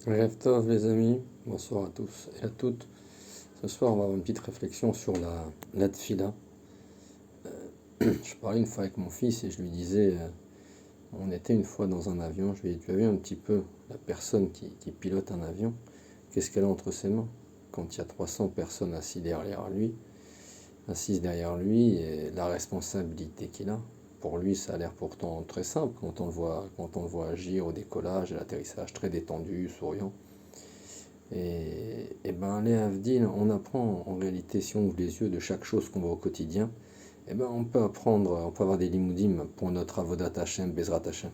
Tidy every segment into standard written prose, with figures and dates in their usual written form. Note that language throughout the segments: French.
Rêve Tov, les amis, bonsoir à tous et à toutes. Ce soir, on va avoir une petite réflexion sur la tfila. Je parlais une fois avec mon fils et je lui disais, on était une fois dans un avion, je lui ai dit, tu as vu un petit peu la personne qui pilote un avion, qu'est-ce qu'elle a entre ses mains? Quand il y a 300 personnes assises derrière lui, et la responsabilité qu'il a. Pour lui, ça a l'air pourtant très simple quand on le voit agir au décollage, à l'atterrissage, très détendu, souriant. Et ben, les Havdil, on apprend en réalité, si on ouvre les yeux de chaque chose qu'on voit au quotidien, et ben on peut apprendre, on peut avoir des limoudim pour notre avodat Hashem, Bezrat Hashem.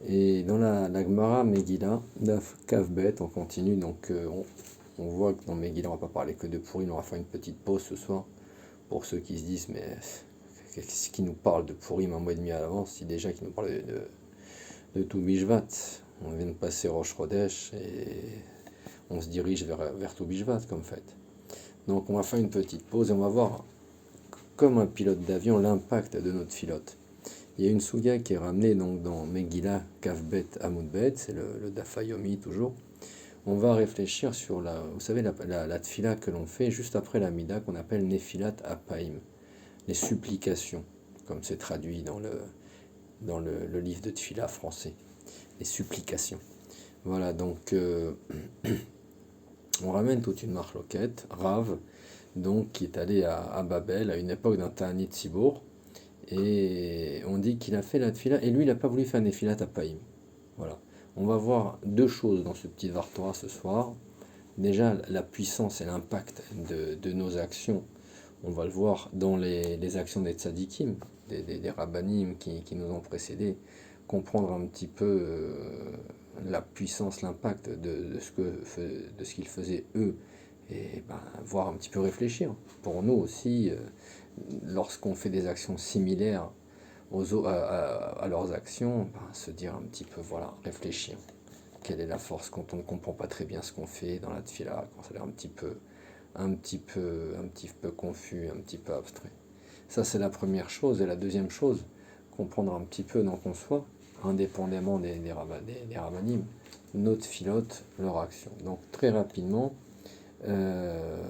Et dans la Gemara Megillah, Daf Kavbet, on continue, donc on voit que dans Megillah, on va pas parler que de Pourim, on va faire une petite pause ce soir, pour ceux qui se disent, mais qu'est-ce qui nous parle de Pourim un mois et demi à l'avance, si déjà qui nous parle de tout Bishvat, on vient de passer Rosh Chodesh, et on se dirige vers tout Bishvat comme fait. Donc on va faire une petite pause et on va voir, comme un pilote d'avion, l'impact de notre pilote. Il y a une souga qui est ramenée donc dans Megillah Kavbet Amoudbet, c'est le Dafayomi toujours. On va réfléchir sur vous savez, la tfila que l'on fait juste après la mida, qu'on appelle Nefilat Apaim, les supplications, comme c'est traduit dans le livre de tfila français, les supplications. Voilà, donc on ramène toute une marloquette, Rav, donc qui est allé à Babel à une époque d'un Ta'anit Sibour, et on dit qu'il a fait la tfila, et lui il n'a pas voulu faire une Nefilat Apaim. Voilà. On va voir deux choses dans ce petit Vartora ce soir. Déjà, la puissance et l'impact de nos actions, on va le voir dans les actions des tzadikim, des rabbanim qui nous ont précédés, comprendre un petit peu la puissance, l'impact de ce qu'ils faisaient eux, et ben, voir un petit peu réfléchir. Pour nous aussi, lorsqu'on fait des actions similaires à leurs actions, ben, se dire un petit peu, voilà, réfléchir. Quelle est la force quand on ne comprend pas très bien ce qu'on fait dans la tfila, quand ça a l'air un petit peu confus, un petit peu abstrait. Ça, c'est la première chose. Et la deuxième chose, comprendre un petit peu dans ton soi, indépendamment des rabbanim, notre filote, leur action. Donc, très rapidement, euh,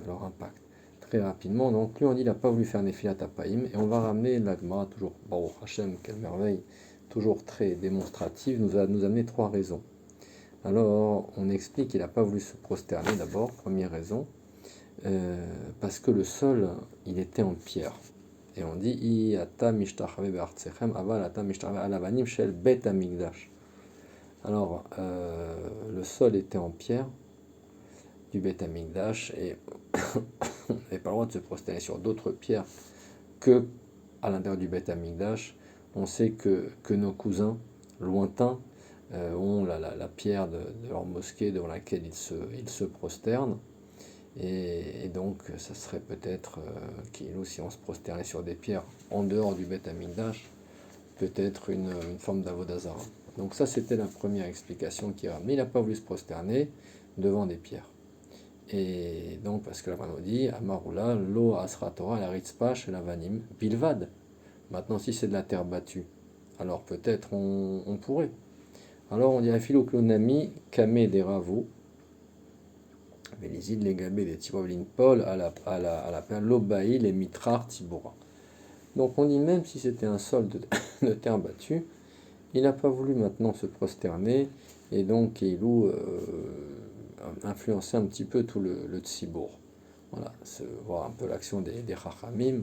leur impact. Très rapidement, donc lui on dit il n'a pas voulu faire Nefilat Apaim, et on va ramener l'Agma, toujours Baruch Hashem, quelle merveille, toujours très démonstrative, nous amener trois raisons. Alors on explique qu'il n'a pas voulu se prosterner d'abord, première raison, parce que le sol il était en pierre. Et on dit I ata mishtachave be'artsechem aval ata mishtachave alavanim shel bet amigdash. Alors le sol était en pierre du Bet Amikdash, et on n'avait pas le droit de se prosterner sur d'autres pierres que à l'intérieur du Bet Amikdash. On sait que nos cousins lointains ont la pierre de leur mosquée devant laquelle ils se prosternent. Et donc, ça serait peut-être si on se prosternait sur des pierres en dehors du Bet Amikdash, peut-être une forme d'avodazara. Donc ça, c'était la première explication qui a. Mais il n'a pas voulu se prosterner devant des pierres. Et donc, parce que la Mano dit, Amarula, lo asra Torah, la ritzpa, chez la vanim, bilvad. Maintenant, si c'est de la terre battue, alors peut-être on pourrait. Alors on dit, Afiloklonami, kame des ravou, mais les îles, les gabés, les tirovlin Paul, à la peine, l'obaï, les mitrar, tibora. Donc on dit, même si c'était un sol de terre battue, il n'a pas voulu maintenant se prosterner, et donc il loue influencer un petit peu tout le tsibour. Voilà, voir un peu l'action des Chachamim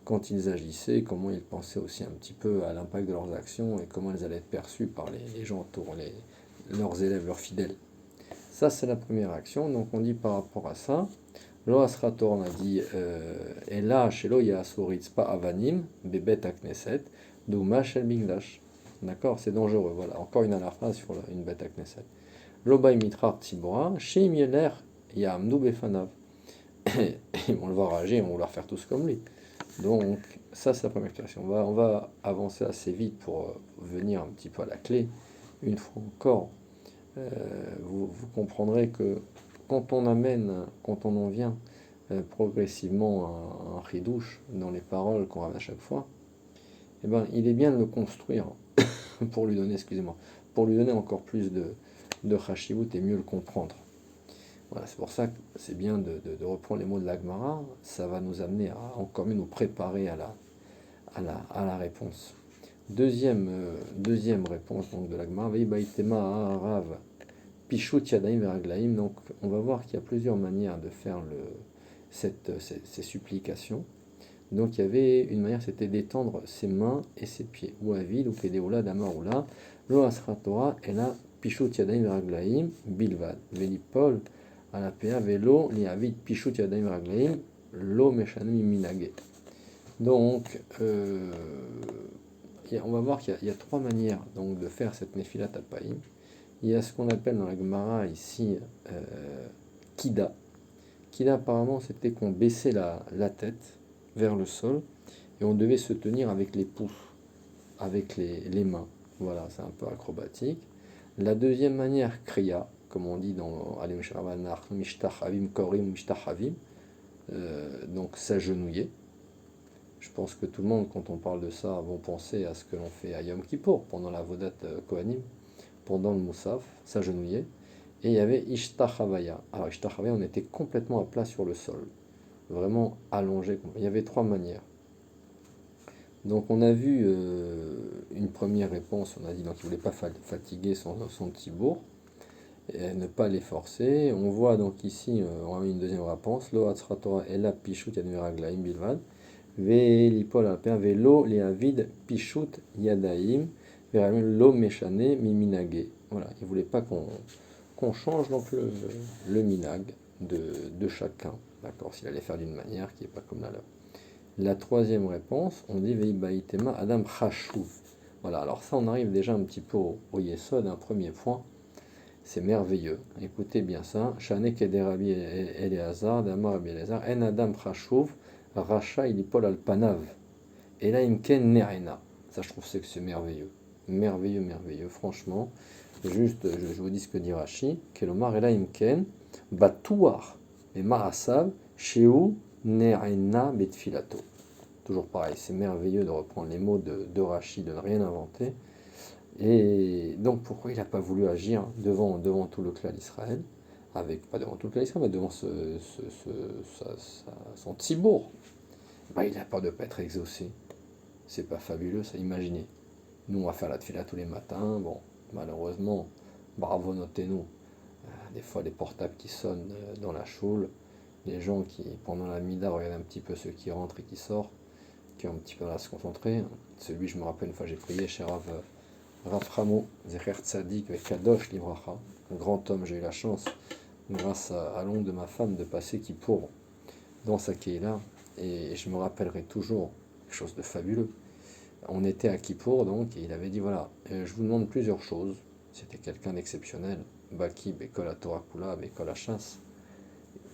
quand ils agissaient, comment ils pensaient aussi un petit peu à l'impact de leurs actions et comment elles allaient être perçues par les gens autour, leurs élèves, leurs fidèles. Ça, c'est la première action. Donc, on dit par rapport à ça, Lo Asrator, on a dit, et là, chez Lo Yasuritz pa Avanim, Bebet Akneset, Douma Shel Migdash. D'accord, c'est dangereux. Voilà, encore une alarma sur une bête à Knesset. Lobaï mitrar tibora, Shim yeler yamdu befanav. Ils vont le voir agir, ils vont vouloir faire tous comme lui. Donc, ça, c'est la première explication. On va avancer assez vite pour venir un petit peu à la clé. Une fois encore, vous comprendrez que quand on en vient progressivement à un ridouche dans les paroles qu'on ramène à chaque fois, il est bien de le construire pour lui donner, excusez-moi, pour lui donner encore plus de Chashivut et mieux le comprendre. Voilà, c'est pour ça que c'est bien de reprendre les mots de l'Agmara, ça va nous amener à encore mieux nous préparer à la réponse. Deuxième réponse donc, de l'Agmara, Veibaitema Arav Pishut Yadaim Veraglaim. Donc on va voir qu'il y a plusieurs manières de faire ces supplications. Donc il y avait une manière, c'était d'étendre ses mains et ses pieds. Ou avid, ou kedeoula, damaroula, lo asra Torah, et la Pishut Yadaim Veraglaim, bilvad. Velipol, à la PA, velo, li avid Pishut Yadaim Veraglaim, lo meshanim minage. Donc, on va voir qu'il y a trois manières donc, de faire cette Nephilat Apaïm. Il y a ce qu'on appelle dans la Gemara ici Kida. Kida, apparemment, c'était qu'on baissait la tête vers le sol et on devait se tenir avec les pouces, avec les mains. Voilà, c'est un peu acrobatique. La deuxième manière, Kriya, comme on dit dans Alim Shravanach, Mishtachavim Korim Mishtachavim, donc s'agenouiller. Je pense que tout le monde, quand on parle de ça, vont penser à ce que l'on fait à Yom Kippour, pendant la Vodat Kohanim, pendant le Moussaf, s'agenouiller. Et il y avait Ishtachavaya. Alors Ishtachavaya, on était complètement à plat sur le sol, vraiment allongé. Il y avait trois manières. Donc on a vu une première réponse, on a dit donc il ne voulait pas fatiguer son tibour, et ne pas les forcer. On voit donc ici, on a une deuxième réponse, Lo Atzra Torah Ela Pishut Yadmiraglaim Bilvad. Velipol alper velo leavid pichut yadaim lo meshane miminage. Voilà, il ne voulait pas qu'on change donc le minag de chacun. D'accord, s'il allait faire d'une manière qui n'est pas comme la leur. La troisième réponse, on dit veibaitema adam chashuv. Voilà, alors ça on arrive déjà un petit peu au yesod, un premier point. C'est merveilleux. Écoutez bien ça. Shane kederabi Eleazar, Damar Rabbi Eleazar, en adam chashuv. Racha il Paul Alpanav. Et là, Imken Nerena. Ça, je trouve que c'est merveilleux. Merveilleux, merveilleux. Franchement, juste, je vous dis ce que dit Rashi. Kelomar, et là, Imken, Batouar, et Marasav, Sheu Nerena Betfilato. Toujours pareil, c'est merveilleux de reprendre les mots de Rashi, de ne rien inventer. Et donc, pourquoi il n'a pas voulu agir devant tout le clan d'Israël, pas devant tout le clan d'Israël, mais devant son tibour. Il a peur de ne pas être exaucé. C'est pas fabuleux, ça, imaginez. Nous, on va faire la tefila tous les matins. Bon, malheureusement, bravo, notez-nous. Des fois, les portables qui sonnent dans la choule, les gens qui, pendant la mida, regardent un petit peu ceux qui rentrent et qui sortent, qui ont un petit peu à se concentrer. Celui, je me rappelle, une fois, j'ai prié chez Rav Ramo, Zecher Tzadik, avec Kadosh Livracha, un grand homme. J'ai eu la chance, grâce à l'oncle de ma femme, de passer Kippour dans sa Keila. Et je me rappellerai toujours quelque chose de fabuleux. On était à Kippour, donc, et il avait dit, voilà, je vous demande plusieurs choses. C'était quelqu'un d'exceptionnel. Baki, Bekol à Torah Kula, Bekol à chasse.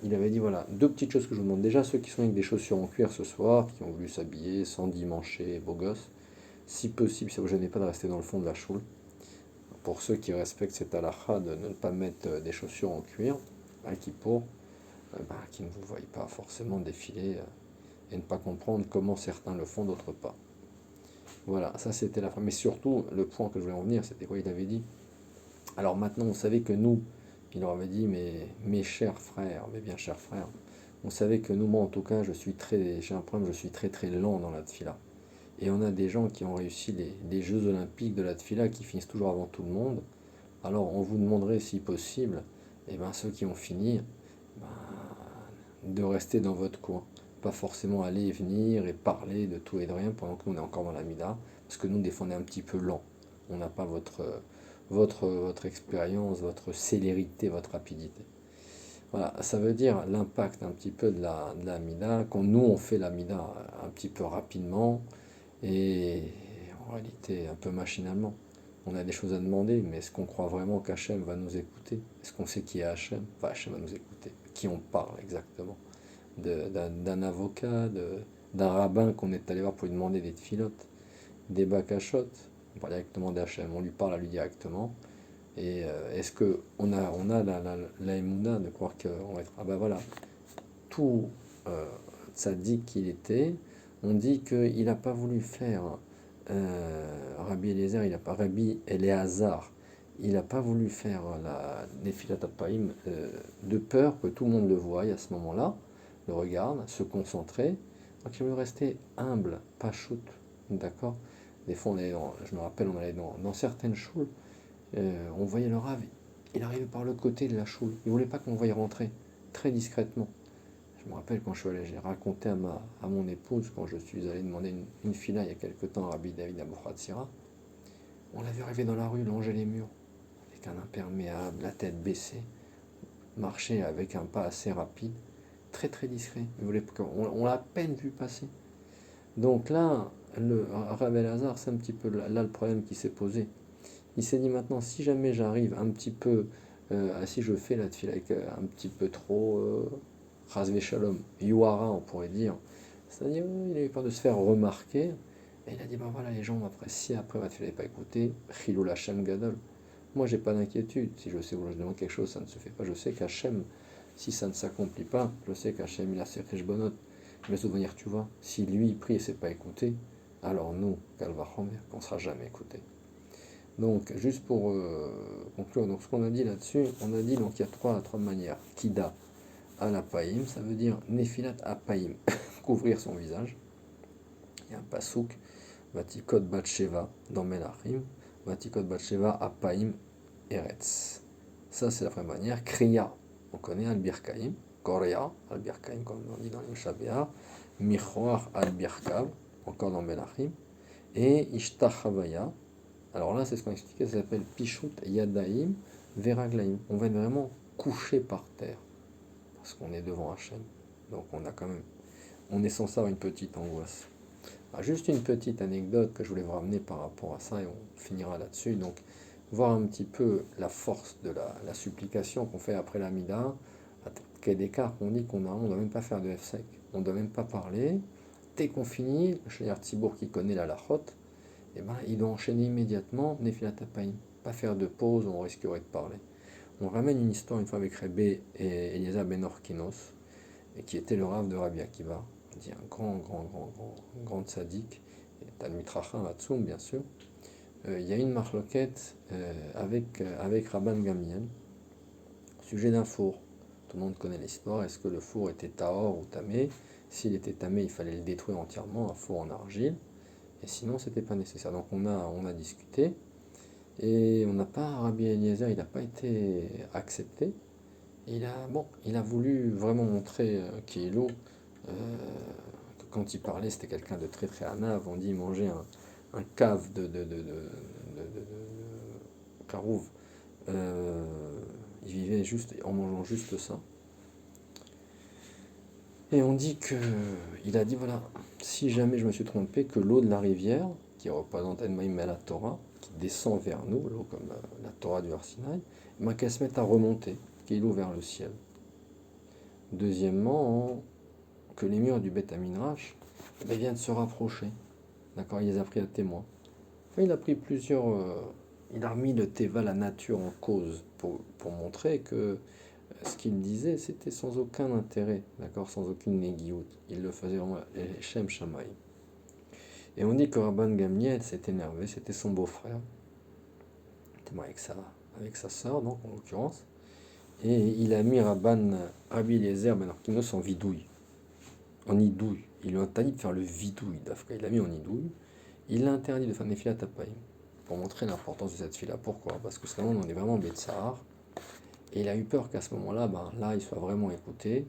Il avait dit, voilà, deux petites choses que je vous demande. Déjà, ceux qui sont avec des chaussures en cuir ce soir, qui ont voulu s'habiller sans dimancher, beau gosse, si possible, si vous ne gênez pas de rester dans le fond de la choule. Pour ceux qui respectent cette halakha de ne pas mettre des chaussures en cuir à Kippour, qui ne vous voient pas forcément défiler et ne pas comprendre comment certains le font, d'autres pas. Voilà, ça c'était la fin. Mais surtout, le point que je voulais en venir, c'était quoi il avait dit. Alors maintenant, on savait que nous, il leur avait dit, mais mes chers frères, mes bien chers frères, on savait que nous, moi en tout cas, j'ai un problème, je suis très très lent dans la tefila. Et on a des gens qui ont réussi les Jeux Olympiques de la tefila qui finissent toujours avant tout le monde. Alors on vous demanderait si possible, ceux qui ont fini, de rester dans votre coin. Pas forcément aller et venir et parler de tout et de rien pendant que nous on est encore dans la mida, parce que nous des fois on est un petit peu lent. On n'a pas votre expérience, votre célérité, votre rapidité. Voilà, ça veut dire l'impact un petit peu de la mida, quand nous on fait la mida un petit peu rapidement et en réalité un peu machinalement. On a des choses à demander, mais est-ce qu'on croit vraiment qu'Hachem va nous écouter? Est-ce qu'on sait qui est Hachem? Enfin, Hachem va nous écouter. Qui on parle exactement? D'un avocat, d'un rabbin qu'on est allé voir pour lui demander des tfilotes, des bakashot. On parle directement d'Hachem, on lui parle à lui directement. Et est-ce qu'on a la émouna de croire qu'on va être... Ah ben voilà, tout tzaddik qu'il était, on dit qu'il n'a pas voulu faire Rabbi Eliezer, Rabbi Eleazar, il n'a pas voulu faire la Nefilat Apaim de peur que tout le monde le voie à ce moment-là, le regarde, se concentrer. Donc il veut rester humble, pas shoot, d'accord. Des fois, je me rappelle, on allait dans certaines choules, on voyait le Rav, il arrivait par l'autre côté de la choule. Il ne voulait pas qu'on voie rentrer, très discrètement. Je me rappelle quand je suis allé, j'ai raconté à mon épouse, quand je suis allé demander une fila il y a quelque temps à Rabbi David Abou-Hatzira, on l'a vu arriver dans la rue, longer les murs, avec un imperméable, la tête baissée, marcher avec un pas assez rapide, très très discret. On l'a à peine vu passer. Donc là, le Rav Elazar, c'est un petit peu là le problème qui s'est posé. Il s'est dit maintenant, si jamais j'arrive un petit peu, si je fais la tefila avec un petit peu trop, Chas Shalom, Yuara, on pourrait dire, c'est-à-dire, il a eu peur de se faire remarquer, et il a dit, ben voilà, les gens m'apprécient, après ma tefila n'est pas écoutée, Chilul Hashem Gadol. Moi, j'ai pas d'inquiétude, si je sais où je demande quelque chose, ça ne se fait pas, je sais qu'Hachem, si ça ne s'accomplit pas, je sais qu'Hachem, il a ses bonnotes. Je vais souvenir, tu vois, si lui, il prie et c'est pas écouté, alors nous, Kalvachomer, on ne sera jamais écouté. Donc, juste pour conclure, donc ce qu'on a dit là-dessus, on a dit donc il y a trois manières. Kida al apaim, ça veut dire nefilat apaim, couvrir son visage. Il y a un pasouk, vatikot batsheva dans Melachim, vatikot batsheva apaim eretz. Ça c'est la première manière. Kriya, on connaît al birkaim, korea al birkaim comme on dit dans les Shabéar, michoar al birkav, encore dans Melachim, et ishtachavaya. Alors là, c'est ce qu'on expliquait, ça s'appelle Pichut Yadaim Veraglaim. On va être vraiment couché par terre, parce qu'on est devant Hachem. Donc on est censé avoir une petite angoisse. Alors, juste une petite anecdote que je voulais vous ramener par rapport à ça, et on finira là-dessus. Donc, voir un petit peu la force de la supplication qu'on fait après l'Amida, à quel écart qu'on dit on ne doit même pas faire de F-sec, on ne doit même pas parler. Dès qu'on finit, le Shayar Tzibour qui connaît la lachot, eh ben, il doit enchaîner immédiatement Nefilat Apaim. Pas faire de pause, on risquerait de parler. On ramène une histoire une fois avec Rebbe et Eliezer Ben Orkinos, qui était le Rav de Rabbi Akiva, dit un grand tzaddik, Talmid Chacham Atzoum bien sûr. Il y a une marloquette avec Rabban Gamliel, au sujet d'un four. Tout le monde connaît l'histoire, est-ce que le four était tahor ou tamé? S'il était tamé, il fallait le détruire entièrement, un four en argile. Et sinon, c'était pas nécessaire. Donc on a discuté. Et on n'a pas, Rabbi Eliezer, il n'a pas été accepté. Il a voulu vraiment montrer Kihilou, que quand il parlait, c'était quelqu'un de très très hanav. On dit il mangeait un cave de carouve. Il vivait juste en mangeant juste ça. Et on dit il a dit voilà, si jamais je me suis trompé, que l'eau de la rivière, qui représente Enmaïm la Torah, qui descend vers nous, l'eau comme la Torah du Arsinaï, qu'elle se mette à remonter, qu'il ouvre vers le ciel. Deuxièmement, que les murs du Beth Aminrash viennent se rapprocher. D'accord, il les a pris à témoin. Enfin, il a pris il a remis le Teva, la nature, en cause pour montrer que ce qu'il disait, c'était sans aucun intérêt, d'accord, sans aucune négiout. Il le faisait vraiment Shem Shamaï. Et on dit que Rabban Gamliel s'est énervé, c'était son beau-frère, avec sa sœur, donc en l'occurrence, et il a mis Rabbi Eliezer Ben Orkinos en vidouille, en idouille. Il lui a interdit de faire le vidouille d'Afka, il l'a mis en idouille. Il l'a interdit de faire Nefilat Apaim, pour montrer l'importance de cette fille-là. Pourquoi? Parce que c'est on est vraiment Betsahar. Et il a eu peur qu'à ce moment-là, là, il soit vraiment écouté,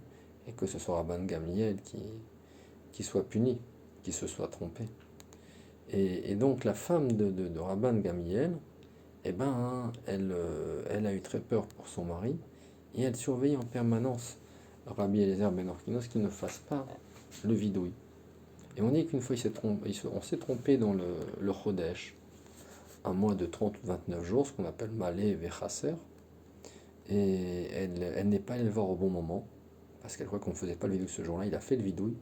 et que ce soit Rabban Gamliel qui soit puni, qui se soit trompé. Et donc la femme de Rabban Gamliel, elle a eu très peur pour son mari, et elle surveille en permanence Rabbi Eliezer Ben Orkinos qu'il ne fasse pas le vidouille. Et on dit qu'une fois on s'est trompé dans le Chodesh, un mois de 30 ou 29 jours, ce qu'on appelle Malé Vechasser, et elle n'est pas allée le voir au bon moment, parce qu'elle croit qu'on ne faisait pas le vidouille ce jour-là. Il a fait le vidouille,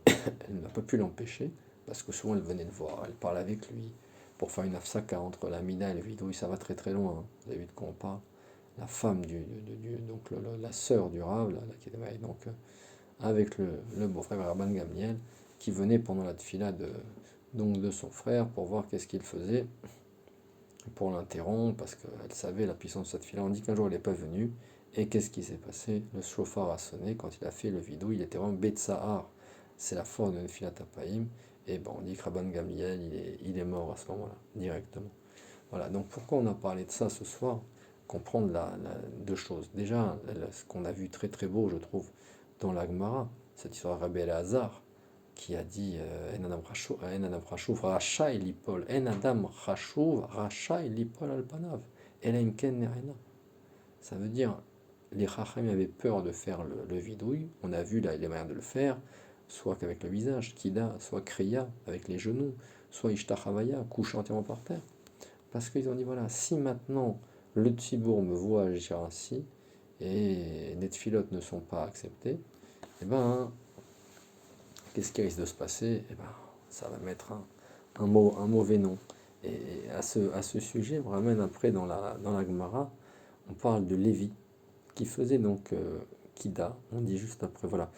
elle n'a pas pu l'empêcher, parce que souvent elle venait le voir, elle parlait avec lui, pour faire une afsaka entre la mina et le vidouille, ça va très très loin, hein. Vous avez vu de quoi on parle. La femme donc la sœur du Rav, qui était donc avec le beau-frère Rabban Gamliel, qui venait pendant la tfila de son frère pour voir qu'est-ce qu'il faisait. pour l'interrompre, parce qu'elle savait la puissance de cette fille-là. On dit qu'un jour elle n'est pas venue, et qu'est-ce qui s'est passé? Le chauffard a sonné, quand il a fait le vidou, il était vraiment Betsahar. C'est la force de Nefilat Apaïm, et bon, on dit que Rabban Gamliel, il est mort à ce moment-là, directement. Voilà, donc pourquoi on a parlé de ça ce soir? Comprendre deux choses. Déjà, ce qu'on a vu très très beau, je trouve, dans la Gemara, cette histoire de Rabbi Elazar, qui a dit En adam chashuv rachai lipol, En adam chashuv rachai lipol al panav, ela im ken nerena. Ça veut dire, les Chachamim avaient peur de faire le vidouille, on a vu les manières de le faire, soit qu'avec le visage, Kida, soit Kriya, avec les genoux, soit Ishtachavaya, couché entièrement par terre. Parce qu'ils ont dit, voilà, si maintenant le Tzibour me voit agir ainsi, et les tfilotes ne sont pas acceptés, eh ben, qu'est-ce qui risque de se passer? Eh ben, ça va mettre un mauvais nom. Et à ce sujet, on ramène après dans la Gemara, on parle de Lévi, qui faisait donc Kida, on dit juste après, voilà,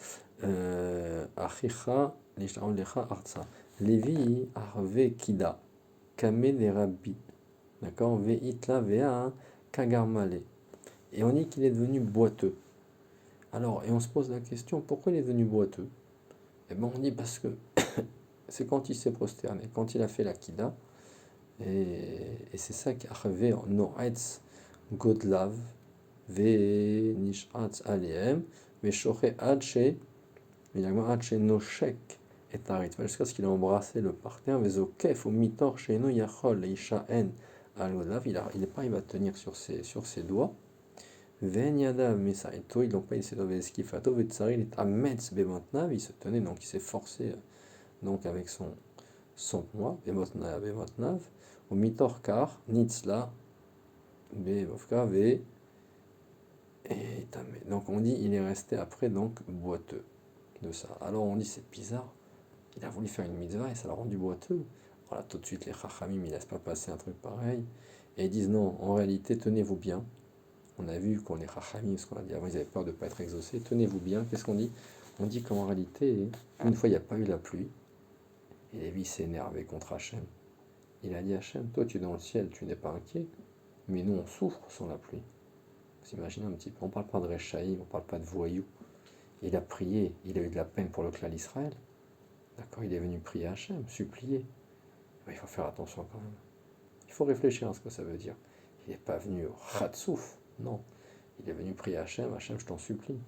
Achicha, Lecha, Artsa. Lévi, Arve, Kida, Kame, Rabbi. D'accord? Veitla, Vea, Kagarmale. Et on dit qu'il est devenu boiteux. Alors, et on se pose la question, pourquoi il est devenu boiteux? Eh bien, on dit parce que c'est quand il s'est prosterné, quand il a fait la Kida, et c'est ça qui a rêvé en Noetz Godlav, Ve Nishatz Aliem, Veshoche Adche, Adche Noshek et Tarit, jusqu'à ce qu'il a embrassé le parterre, Vezokef, au Mitor, Sheno Yachol, Ishaen, Al Godlav, il n'est pas, il va tenir sur ses doigts. Venyada Mesaito, ils n'ont pas essayé de Veskifato, Vetsari, il est à Metz Bemotnav, il se tenait, donc il s'est forcé donc avec son poids, Bemotnav, au Mitorkar, Nitzla, Bemofka, Ve, et donc on dit il est resté après donc boiteux de ça. Alors on dit c'est bizarre, il a voulu faire une mitzvah et ça l'a rendu boiteux. Voilà, tout de suite les chachamim ils laissent pas passer un truc pareil et ils disent non, en réalité tenez-vous bien. On a vu qu'on est chachamim, ce qu'on a dit avant, ils avaient peur de ne pas être exaucés. Tenez-vous bien, qu'est-ce qu'on dit? On dit qu'en réalité, une fois il n'y a pas eu la pluie, et Lévi s'est énervé contre Hachem. Il a dit Hachem, toi tu es dans le ciel, tu n'es pas inquiet, mais nous on souffre sans la pluie. Vous imaginez un petit peu, on ne parle pas de Rechaïm, on ne parle pas de voyous. Il a prié, il a eu de la peine pour le clan d'Israël. D'accord, il est venu prier à Hachem, supplier. Mais il faut faire attention quand même. Il faut réfléchir à ce que ça veut dire. Il n'est pas venu au Khatsouf, non. Il est venu prier à Hachem, Hachem, je t'en supplie.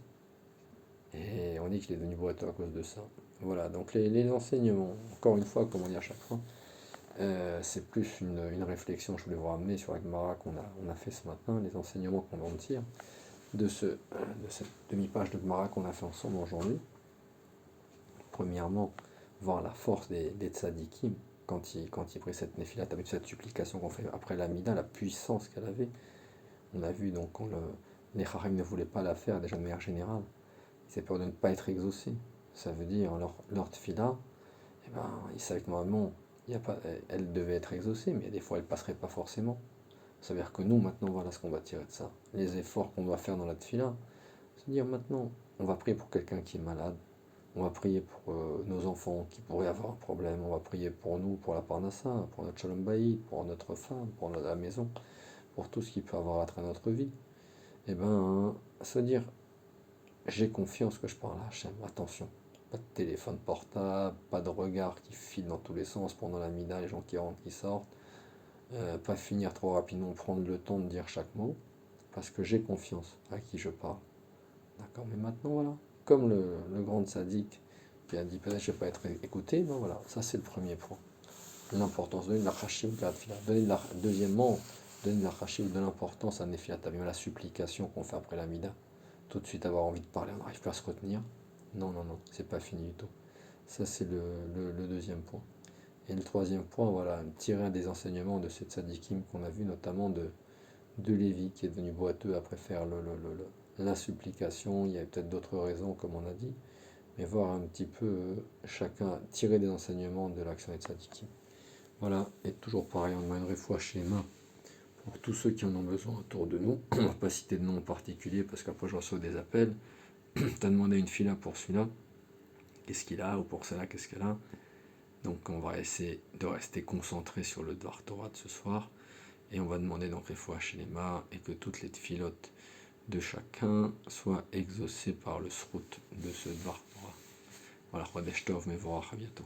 Et on dit qu'il est devenu boiteux à cause de ça. Voilà, donc les enseignements, encore une fois, comme on dit à chaque fois, c'est plus une réflexion que je voulais vous ramener sur la Gemara on a fait ce matin, les enseignements qu'on en tire de cette demi-page de Gemara qu'on a fait ensemble aujourd'hui. Premièrement, voir la force des tzadikim quand ils prit cette Néphilat, avec cette supplication qu'on fait après l'Amida, la puissance qu'elle avait. On a vu donc quand les Chachamim ne voulaient pas la faire, déjà de manière générale, c'est peur de ne pas être exaucé. Ça veut dire leur tefila, eh ben, ils savaient que normalement, elle devait être exaucée, mais des fois elle ne passerait pas forcément. Ça veut dire que nous, maintenant, voilà ce qu'on va tirer de ça. Les efforts qu'on doit faire dans la tefila, c'est-à-dire maintenant, on va prier pour quelqu'un qui est malade, on va prier pour nos enfants qui pourraient avoir un problème, on va prier pour nous, pour la parnassa, pour notre shalom bayit, pour notre femme, pour la maison, pour tout ce qui peut avoir attrait à notre vie. Et ben, se dire, j'ai confiance que je parle à Hachem, attention. Pas de téléphone portable, pas de regard qui file dans tous les sens pendant la mida, les gens qui rentrent, qui sortent. Pas finir trop rapidement, prendre le temps de dire chaque mot, parce que j'ai confiance à qui je parle. D'accord, mais maintenant voilà, comme le grand sadique qui a dit peut-être je ne vais pas être écouté, ben voilà, ça c'est le premier point. L'importance, donner de la chashiv de la tefila. Deuxièmement, donner de la chashiv, de l'importance à Nefilat, la supplication qu'on fait après la mida. Tout de suite avoir envie de parler, on n'arrive pas à se retenir. Non, non, non, c'est pas fini du tout. Ça c'est le deuxième point. Et le troisième point, voilà, tirer des enseignements de cette sadikim qu'on a vu notamment de Lévi qui est devenu boiteux après faire la supplication. Il y a peut-être d'autres raisons comme on a dit, mais voir un petit peu chacun tirer des enseignements de l'action des tzadikim. Voilà, et toujours pareil, on demande une fois chez les mains pour tous ceux qui en ont besoin autour de nous. On ne va pas citer de nom en particulier parce qu'après je reçois des appels. T'as demandé une fila pour celui-là, qu'est-ce qu'il a, ou pour celle-là, qu'est-ce qu'elle a. Donc on va essayer de rester concentré sur le Dvar Torah de ce soir Et on va demander donc Refoua Shlema et que toutes les tfilotes de chacun soient exaucées par le srout de ce Dvar Torah. Voilà, Chodesh Tov, Mevorach, à bientôt.